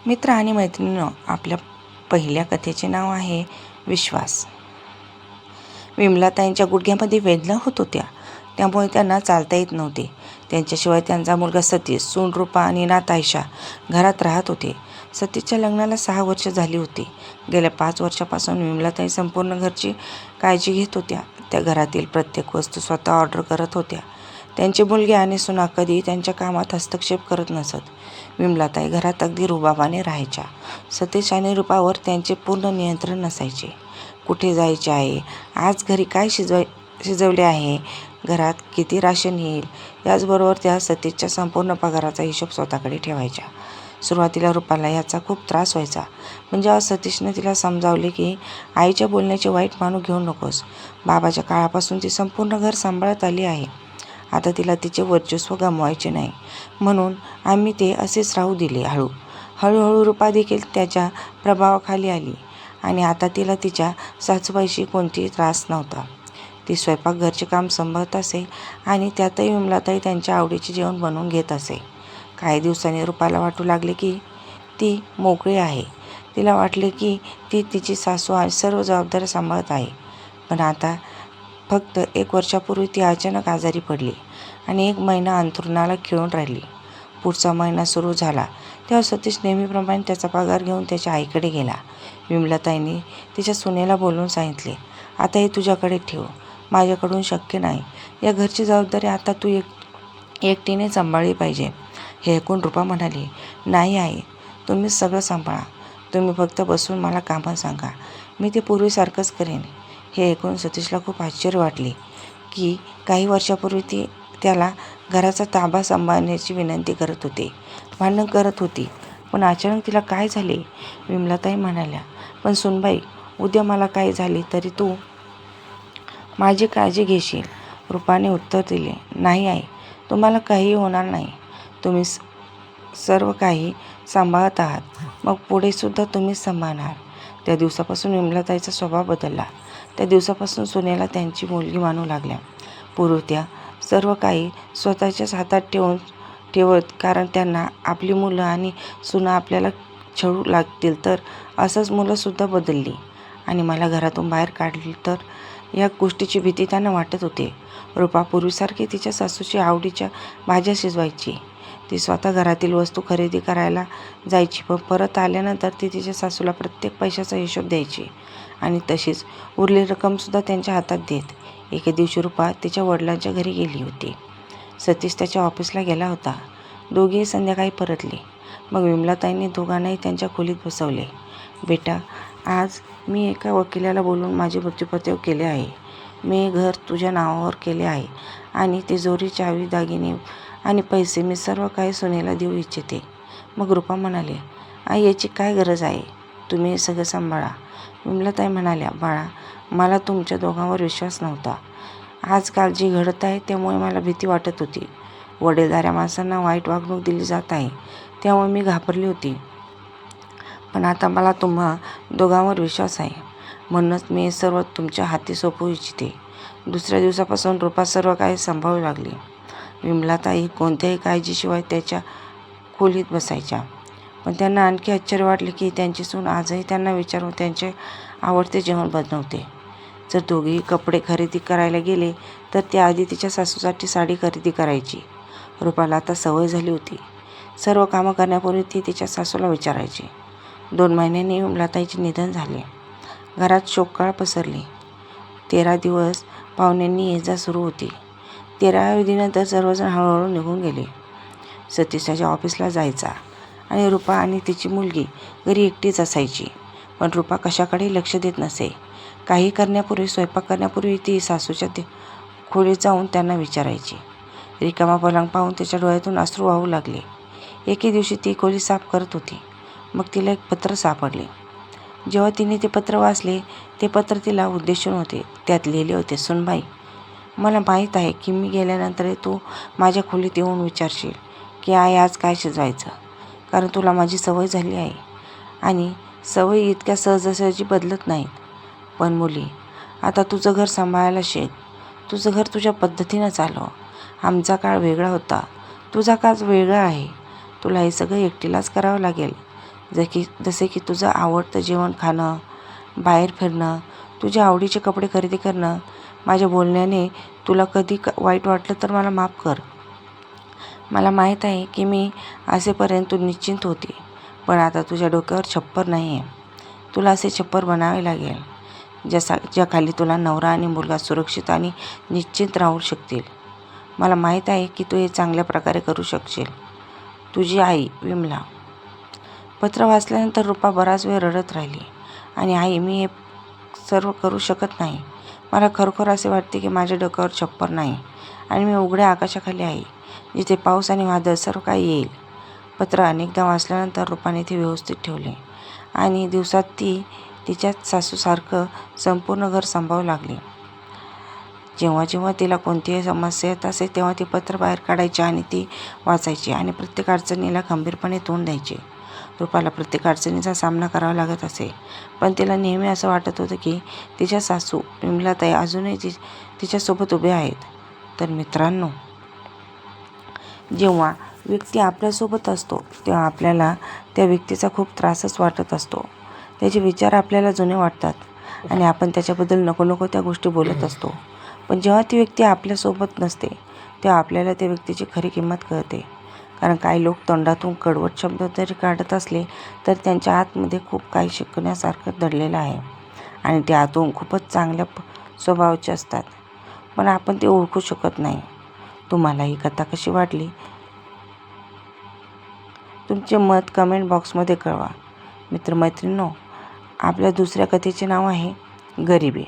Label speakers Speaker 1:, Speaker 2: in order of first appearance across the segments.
Speaker 1: मित्र आणि मैत्रिणींनो, आपल्या पहिल्या कथेचे नाव आहे विश्वास. विमलाताईंच्या गुडघ्यामध्ये वेदना होत होत्या, त्यामुळे त्यांना चालता येत नव्हते. त्यांच्याशिवाय त्यांचा मुलगा सतीश, सून रूपा आणि नात आयशा घरात राहत होते. सतीशच्या लग्नाला 6 वर्ष झाली होती. गेल्या 5 वर्षापासून विमलाताई संपूर्ण घरची काळजी घेत होत्या. त्या घरातील प्रत्येक वस्तू स्वतः ऑर्डर करत होत्या. त्यांची मुलगी आणि सुना कधी त्यांच्या कामात हस्तक्षेप करत नसत. विमलाताई घरात अगदी रुबाबाने राहायच्या. सतीश आणि रूपावर त्यांचे पूर्ण नियंत्रण नसायचे. कुठे जायचे आहे, आज घरी काय शिजवले आहे, घरात किती राशन येईल, याचबरोबर त्या सतीशच्या संपूर्ण पगाराचा हिशोब स्वतःकडे ठेवायच्या. सुरुवातीला रूपाला याचा खूप त्रास व्हायचा. पण जेव्हा सतीशने तिला समजावले की आईच्या बोलण्याचे वाईट मानू घेऊ नकोस, बाबाच्या काळापासून ती संपूर्ण घर सांभाळत आली आहे, आता तिला तिचे वर्चस्व गमवायचे नाही, म्हणून आम्ही ते असेच राहू दिले. हळूहळू रूपा देखील त्याच्या प्रभावाखाली आली आणि आता तिला तिच्या सासूबाईशी कोणतीही त्रास नव्हता. ती स्वयंपाक, घरचे काम सांभाळत असे आणि त्यातही विमलाताई त्यांच्या आवडीचे जेवण बनवून घेत असे. काही दिवसांनी रूपाला वाटू लागले की ती मोकळी आहे. तिला वाटले की ती तिची सासू आणि सर्व जबाबदाऱ्या सांभाळत आहे. पण आता फक्त 1 वर्षापूर्वी ती अचानक आजारी पडली आणि 1 महिना अंथरुणाला खिळून राहिली. पुढचा महिना सुरू झाला तेव्हा सतीश नेहमीप्रमाणे त्याचा पगार घेऊन त्याच्या आईकडे गेला. विमलाताईंनी तिच्या सुनेला बोलवून सांगितले, आता हे तुझ्याकडे ठेव, माझ्याकडून शक्य नाही. या घरची जबाबदारी आता तू एकटीने सांभाळली पाहिजे. हे ऐकून रूपा म्हणाली, नाही आई, तुम्हीच सगळं सांभाळा. तुम्ही फक्त बसून मला कामं सांगा, मी ते पूर्वीसारखंच करेन. हे ऐकून सतीशला खूप आश्चर्य वाटले की काही वर्षापूर्वी त्याला घराचा ताबा सांभाळण्याची विनंती करत होते, भांडण करत होती. पण अचानक तिला काय झाले? विमलाताई म्हणाल्या, पण सुनबाई, उद्या मला काय झाले तरी तू माझी काळजी घेशील. रूपाने उत्तर दिले, नाही आई, तुम्हाला काहीही होणार नाही. तुम्ही सर्व काही सांभाळत आहात, मग पुढेसुद्धा तुम्हीच सांभाळणार. त्या दिवसापासून विमलाताईचा स्वभाव बदलला. त्या दिवसापासून सुनेला त्यांची मुलगी मानू लागल्या. पूर्वी त्या सर्व काही स्वतःच्याच हातात ठेवत, कारण त्यांना आपली मुलं आणि सुना आपल्याला छळू लागतील तर. असंच मुलंसुद्धा बदलली आणि मला घरातून बाहेर काढली तर, या गोष्टीची भीती त्यांना वाटत होते. रूपा पूर्वीसारखी तिच्या सासूची आवडीच्या भाज्या शिजवायची. ती स्वतः घरातील वस्तू खरेदी करायला जायची, पण परत आल्यानंतर ती तिच्या सासूला प्रत्येक पैशाचा हिशोब द्यायची आणि तशीच उरलेली रक्कमसुद्धा त्यांच्या हातात देत. एके दिवशी रूपा तिच्या वडिलांच्या घरी गेली होती. सतीश त्याच्या ऑफिसला गेला होता. दोघेही संध्याकाळी परतले. मग विमलाताईंनी दोघांनाही त्यांच्या खोलीत बसवले. बेटा, आज मी एका वकिलाला बोलवून माझे मृत्यूपत्र केले आहे. मी घर तुझ्या नावावर केले आहे आणि तिजोरी, चावी, दागिने आणि पैसे मी सर्व काही सुनेला देऊ इच्छिते. मग रूपा म्हणाली, आई, याची काय गरज आहे, तुम्ही हे सगळं सांभाळा. विमलाताई म्हणाल्या, बाळा, मला तुमच्या दोघांवर विश्वास नव्हता. आजकाल जे घडत आहे त्यामुळे मला भीती वाटत होती. वडीलधाऱ्या माणसांना वाईट वागणूक दिली जात आहे, त्यामुळे मी घाबरली होती. पण आता मला तुम्हा दोघांवर विश्वास आहे, म्हणूनच मी हे सर्व तुमच्या हाती सोपवू इच्छिते. दुसऱ्या दिवसापासून रूपा सर्व काही सांभाळू लागली. विमलाताई कोणत्याही काळजीशिवाय त्याच्या खोलीत बसायच्या. पण त्यांना आणखी आश्चर्य वाटले की त्यांची सून आजही त्यांना विचारून त्यांचे आवडते जेवण बनवते. जर दोघेही कपडे खरेदी करायला गेले तर ती आधी तिच्या सासूसाठी साडी खरेदी करायची. रूपाला आता सवय झाली होती. सर्व कामं करण्यापूर्वी ती तिच्या सासूला विचारायची. 2 महिन्यांनी विमलाताईचे निधन झाले. घरात शोककळा पसरली. 13 दिवस पाहुण्यांनी ये-जा सुरू होती. 13व्या दिवसानंतर सर्वजण हळूहळू निघून गेले. सतीश त्याच्या ऑफिसला जायचा आणि रूपा आणि तिची मुलगी घरी एकटीच असायची. पण रूपा कशाकडेही लक्ष देत नसे. काही करण्यापूर्वी, स्वयंपाक करण्यापूर्वी ती सासूच्या खोलीत जाऊन त्यांना विचारायची. रिकामा पलंग पाहून तिच्या डोळ्यातून अश्रू वाहू लागले. एके दिवशी ती खोली साफ करत होती. मग तिला एक पत्र सापडले. जेव्हा तिने ते पत्र वाचले, ते पत्र तिला उद्देशून होते. त्यात लिहिले होते, सुनबाई, मला माहीत आहे की मी गेल्यानंतर तू माझ्या खोलीत येऊन विचारशील की आई, आज काय शिजवायचं, कारण तुला माझी सवय झाली आहे आणि सवयी इतक्या सहजासहजी बदलत नाहीत. पण मुली, आता तुझं घर सांभाळायला शिक. तुझं घर तुझ्या पद्धतीनं चालव. आमचा काळ वेगळा होता, तुझा काळ वेगळा आहे. तुला हे सगळं एकटीलाच करावं लागेल. जसे की तुझं आवडतं जेवण खाणं, बाहेर फिरणं, तुझ्या आवडीचे कपडे खरेदी करणं. माझ्या बोलण्याने तुला कधी वाईट वाटलं तर मला माफ कर. मला माहीत आहे की मी असेपर्यंत तू निश्चिंत होती, पण आता तुझ्या डोक्यावर छप्पर नाही आहे. तुला असे छप्पर बनावे लागेल ज्याखाली तुला नवरा आणि मुलगा सुरक्षित आणि निश्चिंत राहू शकतील. मला माहीत आहे की तू हे चांगल्या प्रकारे करू शकशील. तुझी आई विमला. पत्र वाचल्यानंतर रुपा बराच वेळ रडत राहिली. आणि आई, मी हे सर्व करू शकत नाही. मला खरोखर असे वाटते की माझ्या डोक्यावर छप्पर नाही आणि मी उघड्या आकाशाखाली आहे, जिथे पाऊस आणि वादळ सर्व काही येईल. पत्र अनेकदा वाचल्यानंतर रुपाने ते व्यवस्थित ठेवले आणि दिवसात ती तिच्या सासूसारखं संपूर्ण घर सांभाळू लागली. जेव्हा जेव्हा तिला कोणतीही समस्या येत असे तेव्हा ती पत्र बाहेर काढायची आणि ती वाचायची आणि प्रत्येक अडचणीला खंबीरपणे तोंड द्यायची. रुपाला प्रत्येक अडचणीचा सामना करावा लागत असे, पण तिला नेहमी असं वाटत होतं की तिच्या सासू विमलाताई अजूनही तिच्यासोबत उभे आहेत. तर मित्रांनो, जेव्हा व्यक्ती आपल्यासोबत असतो तेव्हा आपल्याला त्या व्यक्तीचा खूप त्रासच वाटत असतो. त्याचे विचार आपल्याला जुने वाटतात आणि आपण त्याच्याबद्दल नको नको त्या गोष्टी बोलत असतो. पण जेव्हा ती व्यक्ती आपल्यासोबत नसते तेव्हा आपल्याला त्या व्यक्तीची खरी किंमत कळते. कारण काही लोक तोंडातून कडवट शब्द जरी काढत असले तर त्यांच्या आतमध्ये खूप काही शिकण्यासारखं दडलेलं आहे आणि ते आतून खूपच चांगल्या स्वभावाचे असतात, पण आपण ते ओळखू शकत नाही. तुम्हाला ही कथा कशी वाटली? तुमचे मत कमेंट बॉक्समध्ये कळवा. मित्रमैत्रिणींनो, आपल्या दुसऱ्या कथेचे नाव आहे गरिबी.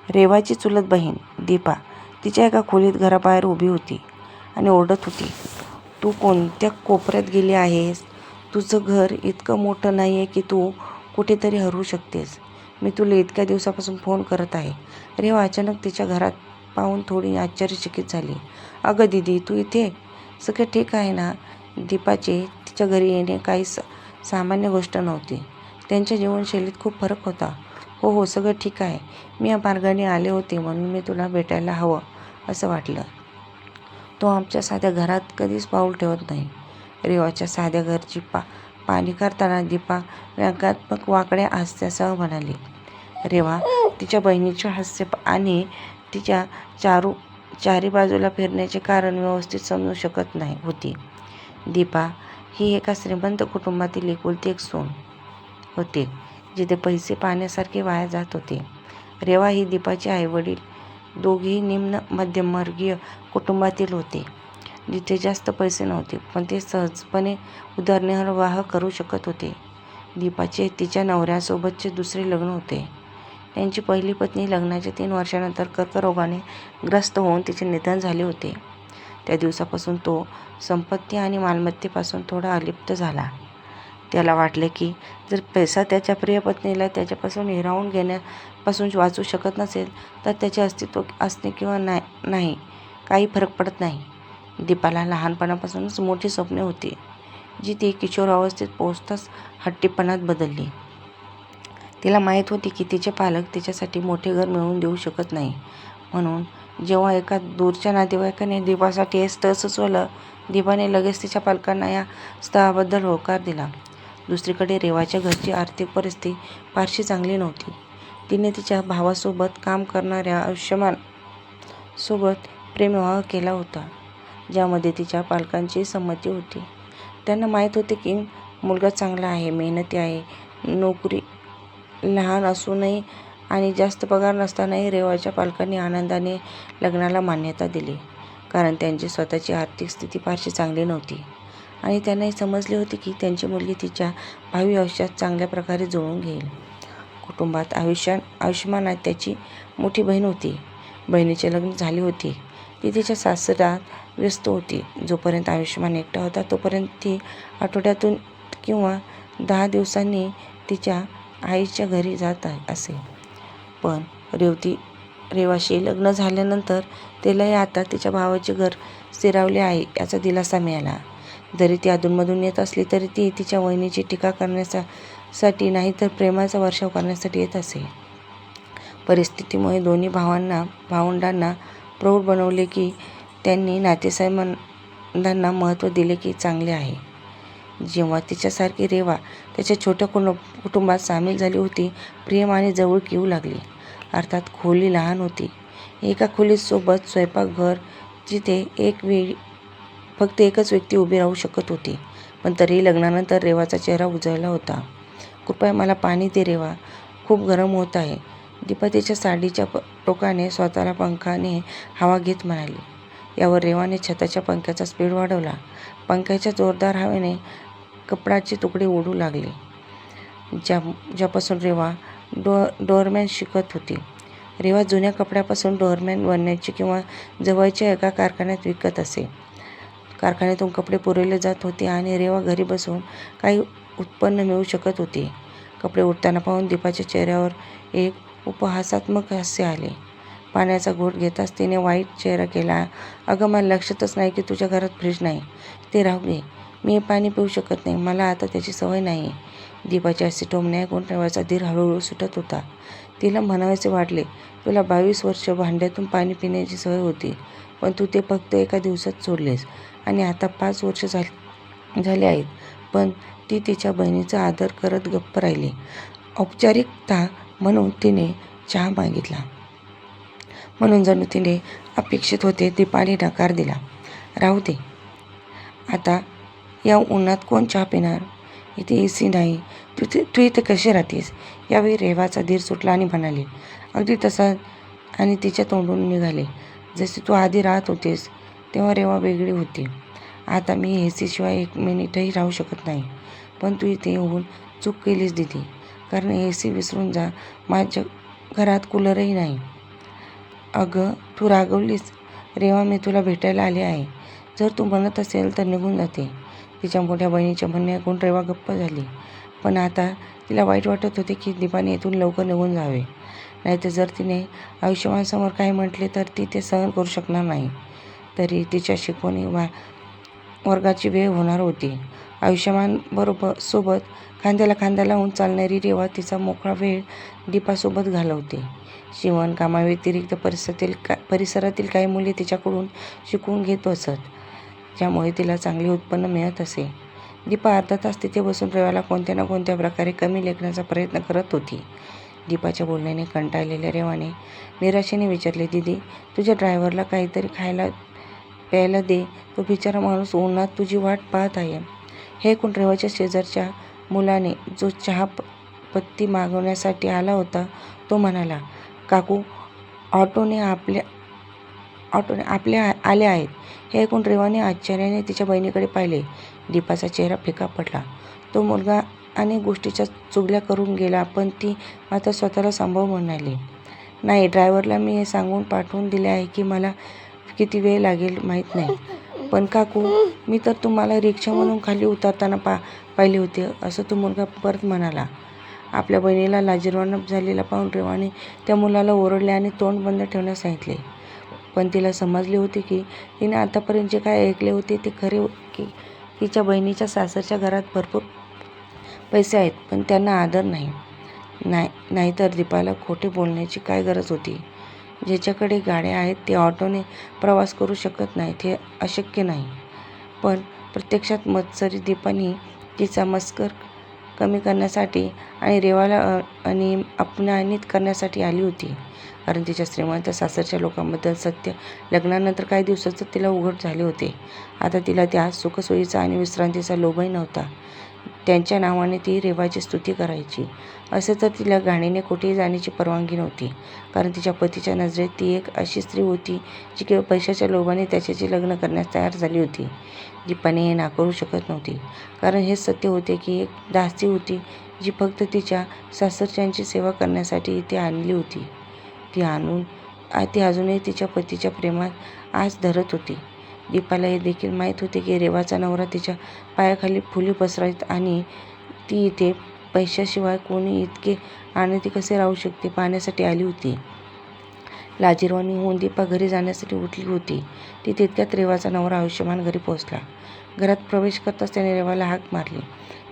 Speaker 1: रेवाची चुलत बहीण दीपा तिच्या एका खोलीत घराबाहेर उभी होती आणि ओरडत होती, तू कोणत्या कोपऱ्यात गेली आहेस? तुझं घर इतकं मोठं नाही आहे की तू कुठेतरी हरवू शकतेस. मी तुला इतक्या दिवसापासून फोन करत आहे. रेवा अचानक तिच्या घरात पाहून थोडी आश्चर्यचकित झाली. अगं दीदी, तू इथे? सगळं ठीक आहे ना? दीपाचे तिच्या घरी येणे काही सामान्य गोष्ट नव्हती. त्यांच्या जीवनशैलीत खूप फरक होता. हो हो, सगळं ठीक आहे. मी या मार्गाने आले होते म्हणून मी तुला भेटायला हवं असं वाटलं. तो आमच्या साध्या घरात कधीच पाऊल ठेवत नाही. रेवाच्या साध्या घरची पाहणी करताना दीपा व्यंगात्मक वाकड्या हास्यासह म्हणाली. रेवा तिच्या बहिणीचे हास्य आणि तिच्या चारी बाजूला फिरण्याचे कारण व्यवस्थित समजू शकत नाही होती. दीपा ही एका श्रीमंत कुटुंबातील एकुलती एक सून होते, जिथे पैसे पाण्यासारखे वाया जात होते. रेवा ही दीपाचे आईवडील दोघेही निम्न मध्यमवर्गीय कुटुंबातील होते, जिथे जास्त पैसे नव्हते, पण ते सहजपणे उदरनिर्वाह करू शकत होते. दीपाचे तिच्या नवऱ्यासोबतचे दुसरे लग्न होते. त्यांची पहिली पत्नी लग्नाच्या 3 वर्षानंतर कर्करोगाने ग्रस्त होऊन तिचे निधन झाले होते. त्या दिवसापासून तो संपत्ती आणि मालमत्तेपासून थोडा अलिप्त झाला. त्याला वाटले की जर पैसा त्याच्या प्रिय पत्नीला त्याच्यापासून हिरावून घेण्यापासून वाचू शकत नसेल तर त्याचे अस्तित्व असणे किंवा नाही काही फरक पडत नाही. दीपाला लहानपणापासूनच मोठी स्वप्ने होती, जी ती किशोरावस्थेत पोहोचताच हट्टीपणात बदलली. तिला माहीत होती की तिचे पालक तिच्यासाठी मोठे घर मिळवून देऊ शकत नाही. म्हणून जेव्हा एका दूरच्या नातेवाईकाने दीपासाठी हे स्थळ सुचवलं, दीपाने लगेच तिच्या पालकांना या स्थळाबद्दल होकार दिला. दुसरीकडे रेवाच्या घरची आर्थिक परिस्थिती फारशी चांगली नव्हती. तिने तिच्या भावासोबत काम करणाऱ्या आयुष्मान सोबत प्रेमविवाह केला होता, ज्यामध्ये तिच्या पालकांची संमती होती. त्यांना माहीत होते की मुलगा चांगला आहे, मेहनती आहे. नोकरी लहान असूनही आणि जास्त पगार नसतानाही रेवाच्या पालकांनी आनंदाने लग्नाला मान्यता दिली, कारण त्यांची स्वतःची आर्थिक स्थिती फारशी चांगली नव्हती आणि त्यांनाही समजले होते की त्यांची मुलगी तिच्या भावी आयुष्यात चांगल्या प्रकारे जुळवून घेईल. कुटुंबात आयुष्मान त्याची मोठी बहीण होती. बहिणीचे लग्न झाले होते. ती तिच्या सासरात व्यस्त होती. जोपर्यंत आयुष्मान एकटा होता तोपर्यंत ती आठवड्यातून किंवा 10 दिवसांनी तिच्या आईच्या घरी जात असे. पण रेवाशी लग्न झाल्यानंतर तिलाही आता तिच्या भावाचे घर स्थिरावले आहे याचा दिलासा मिळाला. जरी ती अधूनमधून येत असली तरी ती तिच्या वहिनीची टीका करण्यासाठी नाही तर प्रेमाचा वर्षाव करण्यासाठी येत असे. परिस्थितीमुळे दोन्ही भावंडांना प्रौढ बनवले की त्यांनी नातेसंबंधांना महत्त्व दिले की चांगले आहे. जेव्हा तिच्यासारखी रेवा त्याच्या छोट्या कुटुंबात सामील झाली होती, प्रेम आणि जवळीक येऊ लागली. अर्थात खोली लहान होती. एका खोलीसोबत स्वयंपाकघर, जिथे फक्त एकच व्यक्ती उभी राहू शकत होती. पण तरीही लग्नानंतर रेवाचा चेहरा उजळला होता. "कृपया मला पाणी दे रेवा, खूप गरम होत आहे," दीपा तिच्या साडीच्या टोकाने स्वतःला पंखाने हवा घेत म्हणाली. यावर रेवाने छताच्या पंख्याचा स्पीड वाढवला. पंख्याच्या जोरदार हवेने कपड्याचे तुकडे उडू लागले, ज्यापासून रेवा डोअरमॅन शिकत होती. रेवा जुन्या कपड्यापासून डोअरमॅन बनण्याची किंवा जवळच्या एका कारखान्यात विकत असे. कारखान्यातून कपडे पुरवले जात होते आणि रेवा घरी बसून काही उत्पन्न मिळवू शकत होती. कपडे उडताना पाहून दीपाच्या चेहऱ्यावर एक उपहासात्मक हास्य आले. पाण्याचा घोट घेताच तिने वाईट चेहरा केला. "अगं, मला लक्षातच नाही की तुझ्या घरात फ्रीज नाही. ते राहू दे, मी हे पाणी पिऊ शकत नाही. मला आता त्याची सवय नाही." दीपाची अशी टोमणे ऐकून रेवाचा धीर हळूहळू सुटत होता. तिला म्हणावेसे वाटले, "तुला 22 वर्ष भांड्यातून पाणी पिण्याची सवय होती, पण तू ते फक्त एका दिवसात सोडलेस. आणि आता 5 वर्ष झाली आहेत." पण ती तिच्या बहिणीचा आदर करत गप्प राहिली. औपचारिकता म्हणून तिने चहा मागितला. म्हणून जणू तिने अपेक्षित होते. दीपाने नकार दिला. "राहू दे, आता या उन्हात कोण चहा पिणार? इथे AC नाही. तू इथे कशी राहतेस?" यावेळी रेवाचा धीर सुटला आणि म्हणाली, "अगदी तसा." आणि तिच्या तोंडून निघाले, "जशी तू आधी राहत होतीस तेव्हा." रेवा वेगळी होती. "आता मी AC शिवाय 1 मिनिटही राहू शकत नाही." "पण तू इथे येऊन चूक केलीस दीदी. कारण AC विसरून जा, माझ्या घरात कूलरही नाही." "अगं, तू रागवलीस रेवा, मी तुला भेटायला आले आहे. जर तू म्हणत असेल तर निघून जाते." तिच्या मोठ्या बहिणीचे म्हणणे ऐकून रेवा गप्प झाली. पण आता तिला वाईट वाटत होते की दीपाने इथून लवकर निघून जावे. नाहीतर जर तिने आयुष्यमानसमोर काही म्हटले तर ती ते सहन करू शकणार नाही. तरी तिच्या शिकवणी वर्गाची वेळ होणार होती. आयुष्यमान सोबत खांद्याला खांदा लावून चालणारी रेवा तिचा मोकळा वेळ दीपासोबत घालवते. शिवणकामाव्यतिरिक्त परिसरातील काही मुले तिच्याकडून शिकून घेत बसत, ज्यामुळे तिला चांगले उत्पन्न मिळत असे. दीपा अर्धा तास तिथे बसून रेवाला कोणत्या ना कोणत्या प्रकारे कमी लेखण्याचा प्रयत्न करत होती. दीपाच्या बोलण्याने कंटाळलेल्या रेवाने निराशेने विचारले, "दीदी, तुझ्या ड्रायव्हरला काहीतरी खायला प्यायला दे. तो बिचारा माणूस उन्हात तुझी वाट पाहत आहे." हे ऐकून रेवाच्या शेजारच्या मुलाने, जो चहा पत्ती मागवण्यासाठी आला होता, तो म्हणाला, "काकू, ऑटोने आपले आले आहेत." हे ऐकून रेवाने आश्चर्याने तिच्या बहिणीकडे पाहिले. दीपाचा चेहरा फिका पडला. तो मुलगा अनेक गोष्टीच्या चुगल्या करून गेला, पण ती मात्र स्वतःला सांभाळून म्हणाली, "नाही, ड्रायव्हरला मी हे सांगून पाठवून दिले आहे की मला किती वेळ लागेल माहीत नाही." "पण काकू, मी तर तुम्हाला रिक्षामधून खाली उतरताना पाहिले होते," असं तो मुलगा परत म्हणाला. आपल्या बहिणीला लाजिरवाणं झालेला पाहून रेवाने त्या मुलाला ओरडले आणि तोंड बंद ठेवण्यास सांगितले. पण तिला समजले होते की तिने आतापर्यंत जे काय ऐकले होते ते खरे की तिच्या बहिणीच्या सासरच्या घरात भरपूर पैसे आहेत, पण त्यांना आदर नाही. नाहीतर दीपाला खोटे बोलण्याची काय गरज होती? ज्याच्याकडे गाड्या आहेत ते ऑटोने प्रवास करू शकत नाहीत हे अशक्य नाही. पण प्रत्यक्षात मत्सरी दीपाने तिचा मस्कर कमी करण्यासाठी आणि रेवाला अपमानित करण्यासाठी आली होती. कारण तिच्या श्रीमंत सासरच्या लोकांबद्दल सत्य लग्नानंतर काही दिवसातच तिला उघड झाले होते. आता तिला त्या सुखसोयीचा आणि विश्रांतीचा लोभही नव्हता. त्यांच्या नावाने ती रेवाची स्तुती करायची. असे तर तिला घाणीने कुठेही जाण्याची परवानगी नव्हती. कारण तिच्या पतीच्या नजरेत ती एक अशी स्त्री होती जी केवळ पैशाच्या लोभाने त्याच्याशी लग्न करण्यास तयार झाली होती. दीपाने हे नाकारू शकत नव्हती. कारण हेच सत्य होते की एक दासी होती जी फक्त तिच्या सासरच्यांची सेवा करण्यासाठी इथे आणली होती. ती अजूनही तिच्या पतीच्या प्रेमात आस धरत होती. दीपाला हे देखील माहीत होते की रेवाचा नवरा तिच्या पायाखाली फुली पसरवीत आणि ती इथे पैशाशिवाय कोणी इतके आनंदी कसे राहू शकते पाहण्यासाठी आली होती. लाजिरवाणी होऊन दीपा घरी जाण्यासाठी उठली होती. ती तितक्यात रेवाचा नवरा आयुष्यमान घरी पोहोचला. घरात प्रवेश करताच त्याने रेवाला हाक मारली,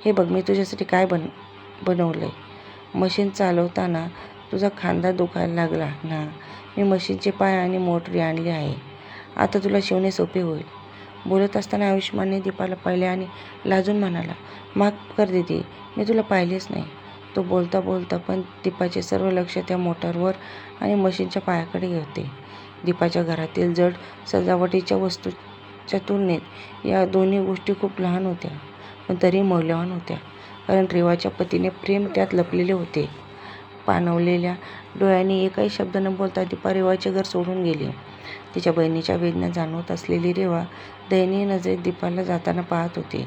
Speaker 1: "हे बघ, मी तुझ्यासाठी काय बनवलंय. मशीन चालवताना तुझा खांदा दुखायला लागला ना, मी मशीनचे पाय आणि मोटरी आणली आहे. आता तुला शिवणे सोपे होईल." बोलत असताना आयुष्मानने दीपाला पाहिले आणि लाजून म्हणाला, माफ कर दीदी, मी तुला पाहिलेच नाही. तो बोलता बोलता पण दीपाचे सर्व लक्ष त्या मोटारवर आणि मशीनच्या पायाकडे होते. दीपाच्या घरातील जड सजावटीच्या वस्तूच्या तुलनेत या दोन्ही गोष्टी खूप लहान होत्या, पण तरी मौल्यवान होत्या. कारण रेवाच्या पतीने प्रेम त्यात लपलेले होते. पाणवलेल्या डोळ्यांनी एकही शब्द न बोलता दीपा रेवाचे घर सोडून गेली. तिच्या बहिणीच्या वेदना जाणवत असलेली रेवा दयनीय नजरेत दीपाला जाताना पाहत होती.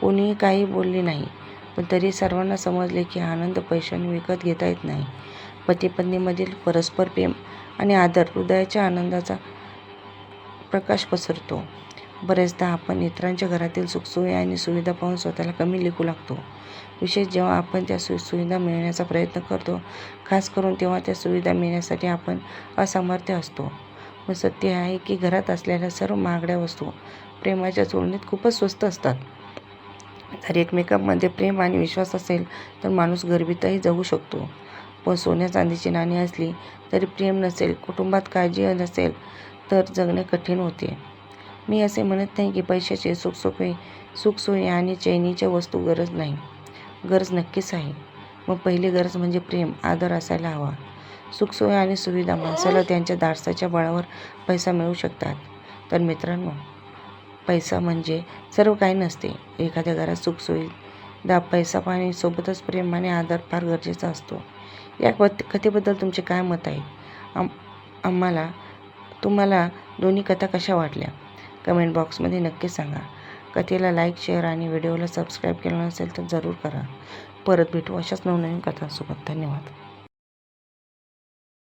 Speaker 1: कोणीही काही बोलले नाही, पण तरी सर्वांना समजले की आनंद पैशाने विकत घेता येत नाही. पती-पत्नीमधील परस्पर प्रेम आणि आदर हृदयाच्या आनंदाचा प्रकाश पसरतो. बरेचदा आपण इतरांच्या घरातील सुखसोयी आणि सुविधा पाहून स्वतःला कमी लेखू लागतो. विशेष जेव्हा आपण त्या सुविधा मिळवण्याचा प्रयत्न करतो, खास करून तेव्हा त्या सुविधा मिळण्यासाठी आपण असमर्थ असतो. पण सत्य हे आहे की घरात असलेल्या सर्व महागड्या वस्तू प्रेमाच्या तुलनेत खूपच स्वस्त असतात. जर एकमेकांमध्ये प्रेम आणि विश्वास असेल तर माणूस गरिबीतही जगू शकतो. पण सोन्या-चांदीची नाणी असली तरी प्रेम नसेल, कुटुंबात काळजी नसेल तर जगणे कठीण होते. मी असे म्हणत नाही की पैशाची, सुखसोयी आणि चैनीच्या वस्तू गरज नाही. गरज नक्कीच आहे. मग पहिली गरज म्हणजे प्रेम, आदर असायला हवा. सुखसोयी आणि सुविधा माणसाला त्यांच्या धाडसाच्या बळावर पैसा मिळू शकतात. तर मित्रांनो, पैसा म्हणजे सर्व काही नसते. एखाद्या घरात सुखसोयी, पैसा, पाणी सोबतच प्रेम आणि आदर फार गरजेचा असतो. या कथेबद्दल तुमचे काय मत आहे? तुम्हाला दोन्ही कथा कशा वाटल्या? कमेंट बॉक्समध्ये नक्की सांगा. कथेला लाईक, शेअर आणि व्हिडिओला सबस्क्राईब केलं नसेल तर जरूर करा. परत भेटू अशाच नवनवीन कथांसोबत. धन्यवाद.